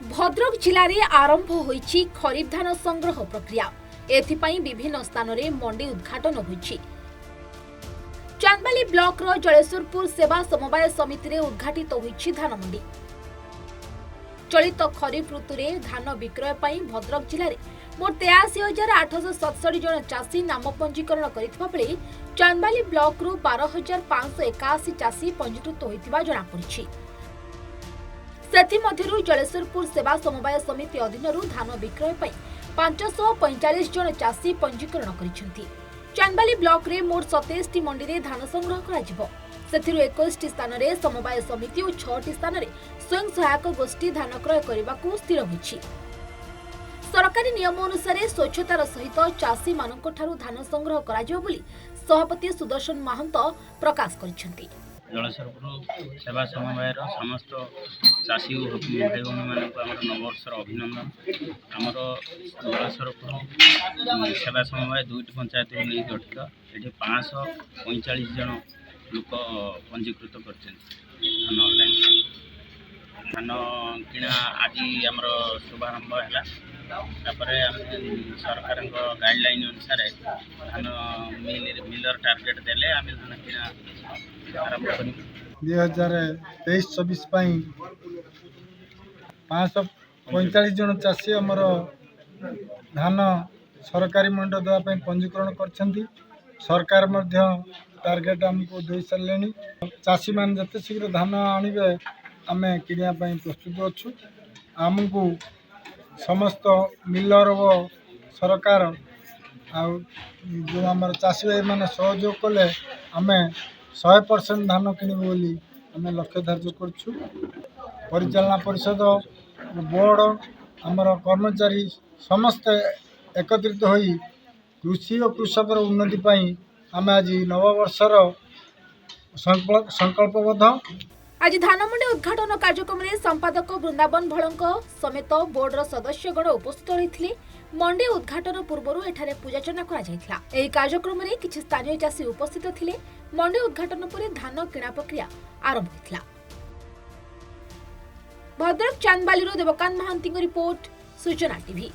भद्रक जिले में आरंभ होईछि खरीफ धान संग्रह प्रक्रिया। एथिपाई विभिन्न स्थान में मंडी उद्घाटन होईछि। चांदबाली ब्लॉक रो जलेश्वरपुर सेवा समवाय समिति रे उद्घाटित होईछि धान मंडी। चलित खरीफ ऋतु रे धान विक्रय पाई भद्रक जिले में मोट 83,867 जन चाषी नाम पंजीकरण करथिबा बेले चांदबाली ब्लॉक रो 12,581 चाषी पंजीकृत होइतिबा जणा पड़िछि। सेथिमध्यरु जलेश्वरपुर सेवा समवाय समिति अधीनरु धान विक्रय पाई 545 जन चाषी पंजीकरण करिसेंति। चांदबाली ब्लॉक रे मोट 27 टी मंडी रे धान संग्रह करा जिवो। सेथिरु 21 टी स्थान रे समवाय समिति और 6 टी स्थान रे स्वयं सहायक गोष्ठी धान क्रय करबाकू स्थिर होइछि। सरकारी नियम अनुसार स्वच्छतार सहित चाषी मानक ठारू धान संग्रह करा जिवो बोली सभापति सुदर्शन महंत प्रकाश करिसेंति। जलेश्वरपुर सेवा समवायर समस्त चाषी और भाई भौणी मानक नववर्षर अभिनंदन। आमर जलेश्वरपुर सेवा समवाय 2टी पंचायत नहीं गठित। ये 545 जन लोक पंजीकृत कर धान किणा आज आमर शुभारंभ है। सरकार गाइडलाइन अनुसार धान मिलर टार्गेट देले आम धान किणा आरंभ कर 2023-24 545 जन चाषी आमर धान सरकारी मंड देवाई पंजीकरण कर सरकार टार्गेट आमको दे सारे। चाषी मान जिते शीघ्र धान आणवे आम किणा प्रस्तुत अच्छु। आमको समस्त मिलर व सरकार जो आम चाषी भाई मैंने सहयोग कले आम 100% धान किणव बोली आम लक्ष्य धार्य करछु। परिचालना परिषद बोर्ड आमर कर्मचारी समस्त एकत्रित होई कृषि और कृषकर उन्नति पाई आम आज नववर्षर संकल्पबद्ध। आज धान मंडी उद्घाटन कार्यक्रम में संपादक वृंदावन भड़क समेत बोर्डर सदस्यगण उपस्थित रही। मंडी उद्घाटन पूर्व एठारे पूजार्चना करा कार्यक्रम में किछि स्थानीय चाषी उपस्थित थिले। मंडी उद्घाटन पर धान किणा प्रक्रिया आरंभ होइथिला। भद्रक चांदबाली देवकांत महांती रिपोर्ट सूचना टीवी।